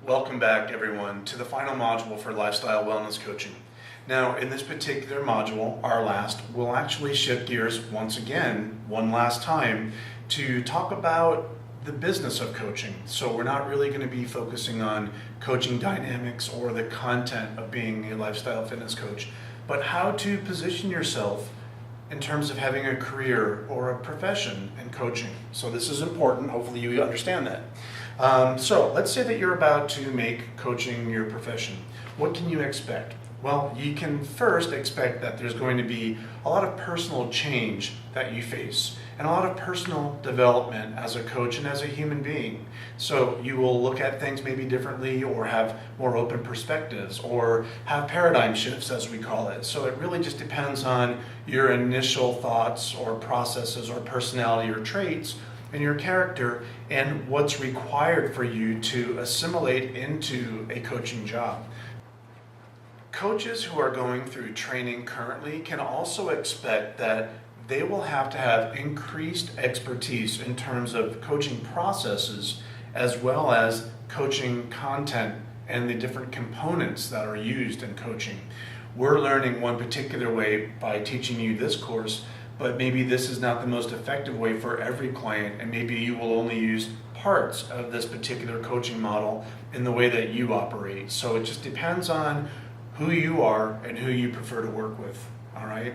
Welcome back, everyone, to the final module for Lifestyle Wellness Coaching. Now, in this particular module, our last, we'll actually shift gears once again, one last time, to talk about the business of coaching. So we're not really going to be focusing on coaching dynamics or the content of being a lifestyle fitness coach, but how to position yourself in terms of having a career or a profession in coaching. So this is important. Hopefully you understand that. So let's say that you're about to make coaching your profession. What can you expect? Well, you can first expect that there's going to be a lot of personal change that you face and a lot of personal development as a coach and as a human being. So you will look at things maybe differently or have more open perspectives or have paradigm shifts, as we call it. So it really just depends on your initial thoughts or processes or personality or traits and your character and what's required for you to assimilate into a coaching job. Coaches who are going through training currently can also expect that they will have to have increased expertise in terms of coaching processes as well as coaching content and the different components that are used in coaching. We're learning one particular way by teaching you this course, but maybe this is not the most effective way for every client, and maybe you will only use parts of this particular coaching model in the way that you operate. So it just depends on who you are and who you prefer to work with, all right?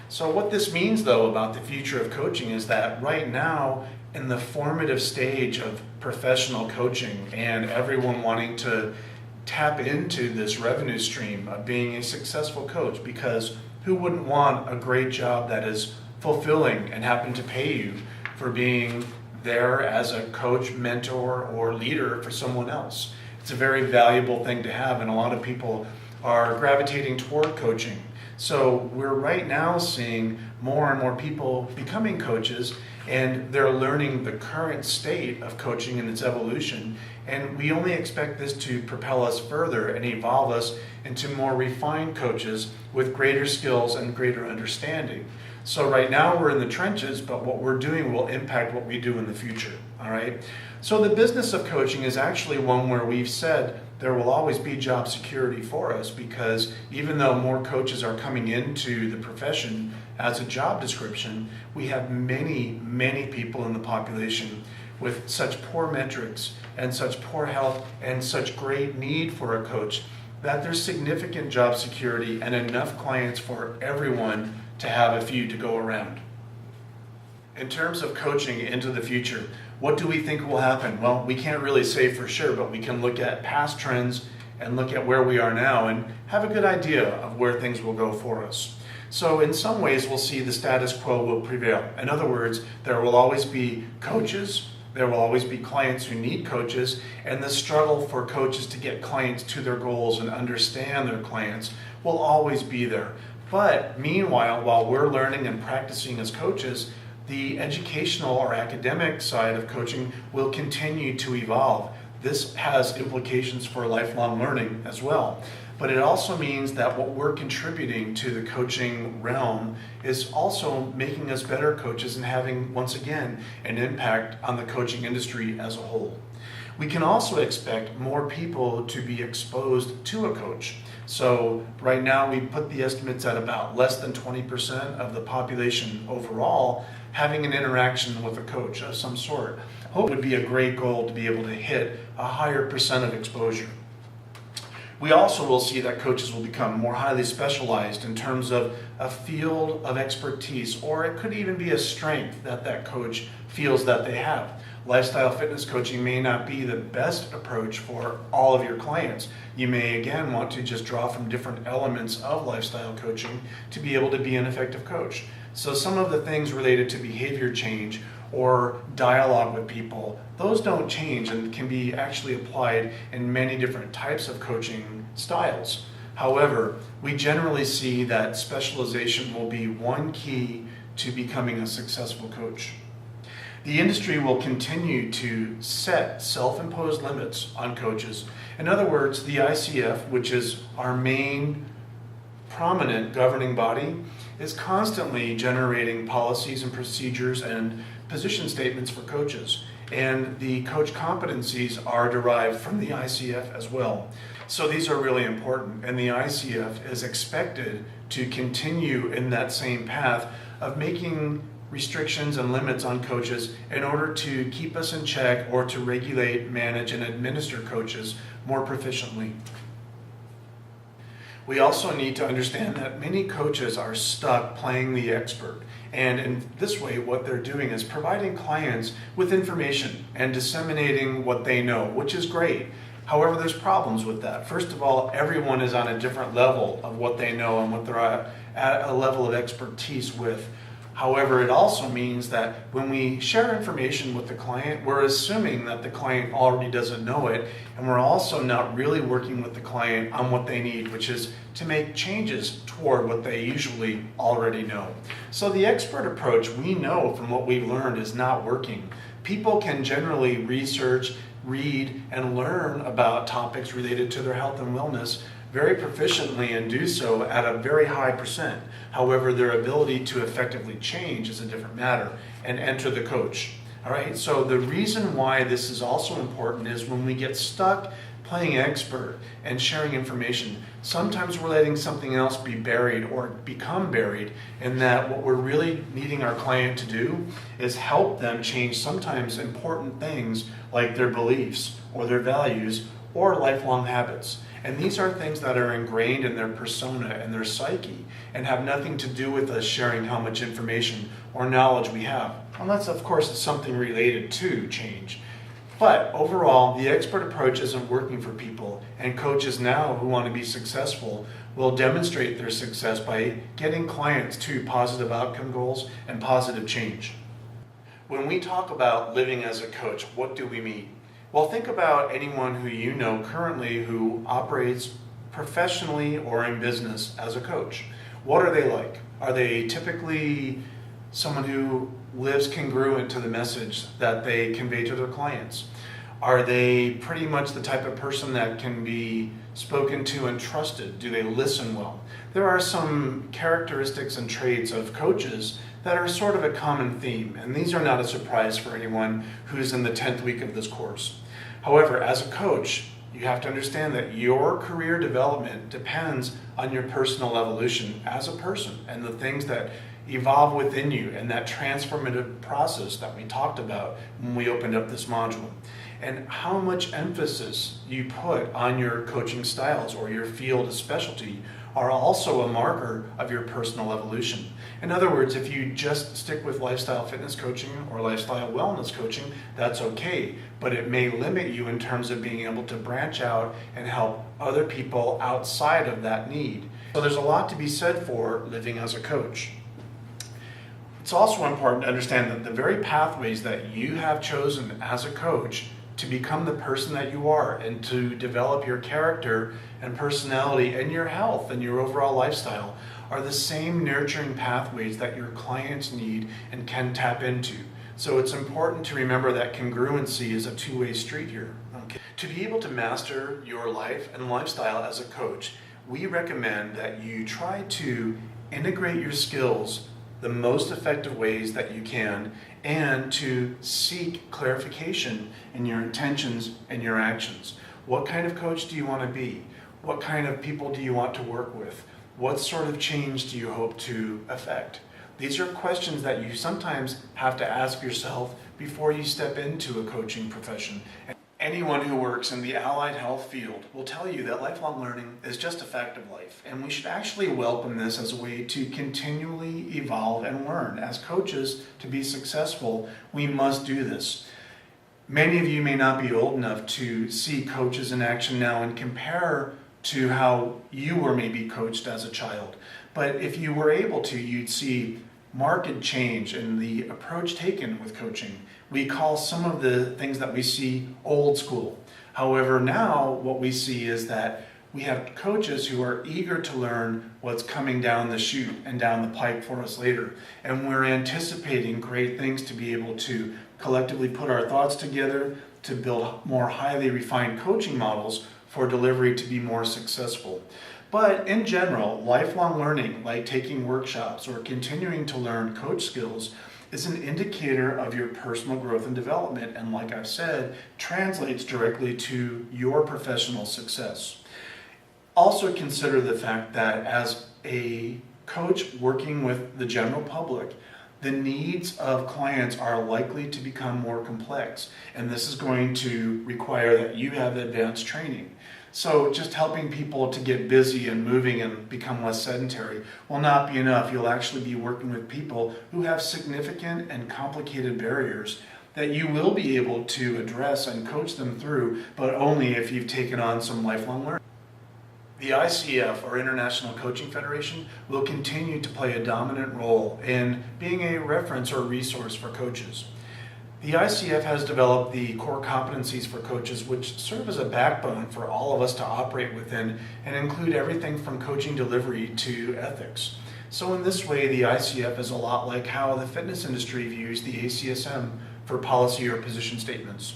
So what this means, though, about the future of coaching is that right now, in the formative stage of professional coaching and everyone wanting to tap into this revenue stream of being a successful coach, because who wouldn't want a great job that is fulfilling and happen to pay you for being there as a coach, mentor, or leader for someone else? It's a very valuable thing to have, and a lot of people are gravitating toward coaching. So we're right now seeing more and more people becoming coaches, and they're learning the current state of coaching and its evolution. And we only expect this to propel us further and evolve us into more refined coaches with greater skills and greater understanding. So right now we're in the trenches, but what we're doing will impact what we do in the future, all right? So the business of coaching is actually one where we've said there will always be job security for us, because even though more coaches are coming into the profession as a job description, we have many, many people in the population with such poor metrics and such poor health and such great need for a coach that there's significant job security and enough clients for everyone to have a few to go around. In terms of coaching into the future, what do we think will happen? Well, we can't really say for sure, but we can look at past trends and look at where we are now and have a good idea of where things will go for us. So in some ways, we'll see the status quo will prevail. In other words, there will always be coaches, there will always be clients who need coaches, and the struggle for coaches to get clients to their goals and understand their clients will always be there. But meanwhile, while we're learning and practicing as coaches, the educational or academic side of coaching will continue to evolve. This has implications for lifelong learning as well. But it also means that what we're contributing to the coaching realm is also making us better coaches and having, once again, an impact on the coaching industry as a whole. We can also expect more people to be exposed to a coach. So right now we put the estimates at about less than 20% of the population overall having an interaction with a coach of some sort. Hope would be a great goal to be able to hit a higher percent of exposure. We also will see that coaches will become more highly specialized in terms of a field of expertise, or it could even be a strength that that coach feels that they have. Lifestyle fitness coaching may not be the best approach for all of your clients. You may again want to just draw from different elements of lifestyle coaching to be able to be an effective coach. So some of the things related to behavior change or dialogue with people, those don't change and can be actually applied in many different types of coaching styles. However, we generally see that specialization will be one key to becoming a successful coach. The industry will continue to set self-imposed limits on coaches. In other words, the ICF, which is our main prominent governing body, is constantly generating policies and procedures and position statements for coaches. and the coach competencies are derived from the ICF as well. So these are really important, and the ICF is expected to continue in that same path of making restrictions and limits on coaches in order to keep us in check or to regulate, manage, and administer coaches more proficiently. We also need to understand that many coaches are stuck playing the expert. And in this way, what they're doing is providing clients with information and disseminating what they know, which is great. However, there's problems with that. First of all, everyone is on a different level of what they know and what they're at a level of expertise with. However, it also means that when we share information with the client, we're assuming that the client already doesn't know it, and we're also not really working with the client on what they need, which is to make changes toward what they usually already know. So the expert approach, we know from what we've learned, is not working. People can generally research, read, and learn about topics related to their health and wellness very proficiently and do so at a very high percent. However, their ability to effectively change is a different matter and enter the coach. All right, so the reason why this is also important is when we get stuck playing expert and sharing information, sometimes we're letting something else be buried or become buried, in that what we're really needing our client to do is help them change sometimes important things like their beliefs or their values or lifelong habits. And these are things that are ingrained in their persona and their psyche and have nothing to do with us sharing how much information or knowledge we have. Unless, of course, it's something related to change. But overall, the expert approach isn't working for people, and coaches now who want to be successful will demonstrate their success by getting clients to positive outcome goals and positive change. When we talk about living as a coach, what do we mean? Well, think about anyone who you know currently who operates professionally or in business as a coach. What are they like? Are they typically someone who lives congruent to the message that they convey to their clients? Are they pretty much the type of person that can be spoken to and trusted? Do they listen well? There are some characteristics and traits of coaches that are sort of a common theme, and these are not a surprise for anyone who's in the 10th week of this course. However, as a coach, you have to understand that your career development depends on your personal evolution as a person and the things that evolve within you and that transformative process that we talked about when we opened up this module. And how much emphasis you put on your coaching styles or your field of specialty are also a marker of your personal evolution. In other words, if you just stick with lifestyle fitness coaching or lifestyle wellness coaching, that's okay, but it may limit you in terms of being able to branch out and help other people outside of that need. So there's a lot to be said for living as a coach. It's also important to understand that the very pathways that you have chosen as a coach to become the person that you are and to develop your character and personality and your health and your overall lifestyle are the same nurturing pathways that your clients need and can tap into. So it's important to remember that congruency is a two-way street here. Okay. To be able to master your life and lifestyle as a coach, we recommend that you try to integrate your skills the most effective ways that you can, and to seek clarification in your intentions and your actions. What kind of coach do you want to be? What kind of people do you want to work with? What sort of change do you hope to affect? These are questions that you sometimes have to ask yourself before you step into a coaching profession. Anyone who works in the allied health field will tell you that lifelong learning is just a fact of life, and we should actually welcome this as a way to continually evolve and learn. As coaches, to be successful, we must do this. Many of you may not be old enough to see coaches in action now and compare to how you were maybe coached as a child. But if you were able to, you'd see marked change in the approach taken with coaching. We call some of the things that we see old school. However, now what we see is that we have coaches who are eager to learn what's coming down the chute and down the pipe for us later. And we're anticipating great things to be able to collectively put our thoughts together to build more highly refined coaching models for delivery to be more successful. But in general, lifelong learning, like taking workshops or continuing to learn coach skills, is an indicator of your personal growth and development, and like I've said, translates directly to your professional success. Also consider the fact that as a coach working with the general public, the needs of clients are likely to become more complex, and this is going to require that you have advanced training. So just helping people to get busy and moving and become less sedentary will not be enough. You'll actually be working with people who have significant and complicated barriers that you will be able to address and coach them through, but only if you've taken on some lifelong learning. The ICF, or International Coaching Federation, will continue to play a dominant role in being a reference or resource for coaches. The ICF has developed the core competencies for coaches, which serve as a backbone for all of us to operate within and include everything from coaching delivery to ethics. So in this way, the ICF is a lot like how the fitness industry views the ACSM for policy or position statements.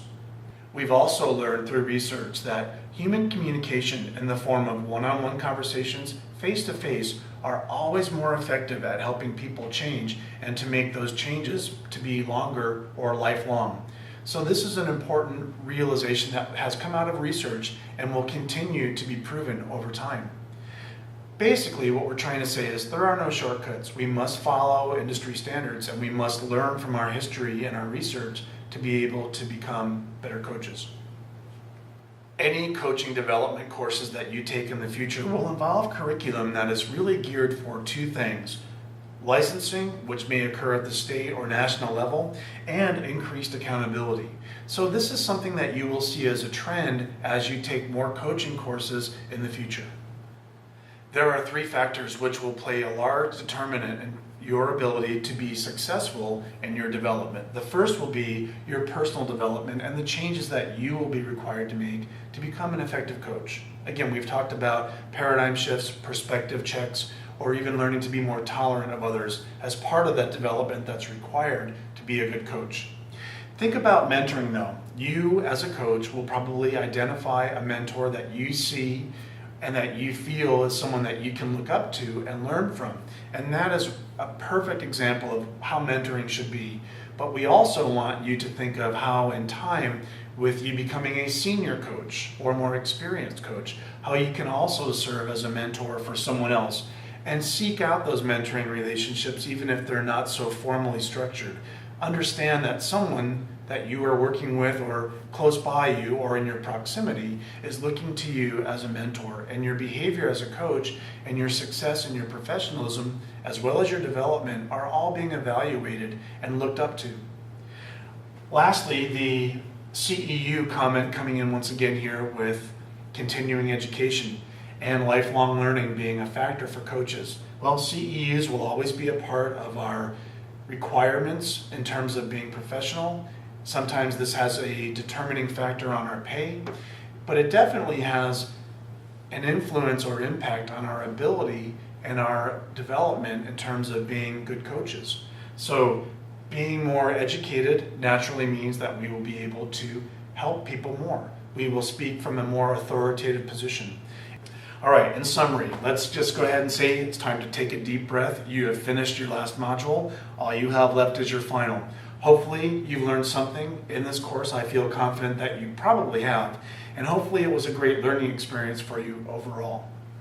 We've also learned through research that human communication in the form of one-on-one conversations, face-to-face, are always more effective at helping people change and to make those changes to be longer or lifelong. So this is an important realization that has come out of research and will continue to be proven over time. Basically, what we're trying to say is there are no shortcuts. We must follow industry standards, and we must learn from our history and our research to be able to become better coaches. Any coaching development courses that you take in the future will involve curriculum that is really geared for two things: licensing, which may occur at the state or national level, and increased accountability. So this is something that you will see as a trend as you take more coaching courses in the future. There are three factors which will play a large determinant in your ability to be successful in your development. The first will be your personal development and the changes that you will be required to make to become an effective coach. Again, we've talked about paradigm shifts, perspective checks, or even learning to be more tolerant of others as part of that development that's required to be a good coach. Think about mentoring though. You as a coach will probably identify a mentor that you see and that you feel is someone that you can look up to and learn from. And that is a perfect example of how mentoring should be. But we also want you to think of how in time, with you becoming a senior coach or more experienced coach, how you can also serve as a mentor for someone else and seek out those mentoring relationships even if they're not so formally structured. Understand that someone that you are working with or close by you or in your proximity is looking to you as a mentor, and your behavior as a coach and your success and your professionalism as well as your development are all being evaluated and looked up to. Lastly, the CEU comment coming in once again here with continuing education and lifelong learning being a factor for coaches. Well, CEUs will always be a part of our requirements in terms of being professional. Sometimes this has a determining factor on our pay, but it definitely has an influence or impact on our ability and our development in terms of being good coaches. So being more educated naturally means that we will be able to help people more. We will speak from a more authoritative position. All right, in summary, let's just go ahead and say it's time to take a deep breath. You have finished your last module. All you have left is your final. Hopefully you've learned something in this course. I feel confident that you probably have. And hopefully it was a great learning experience for you overall.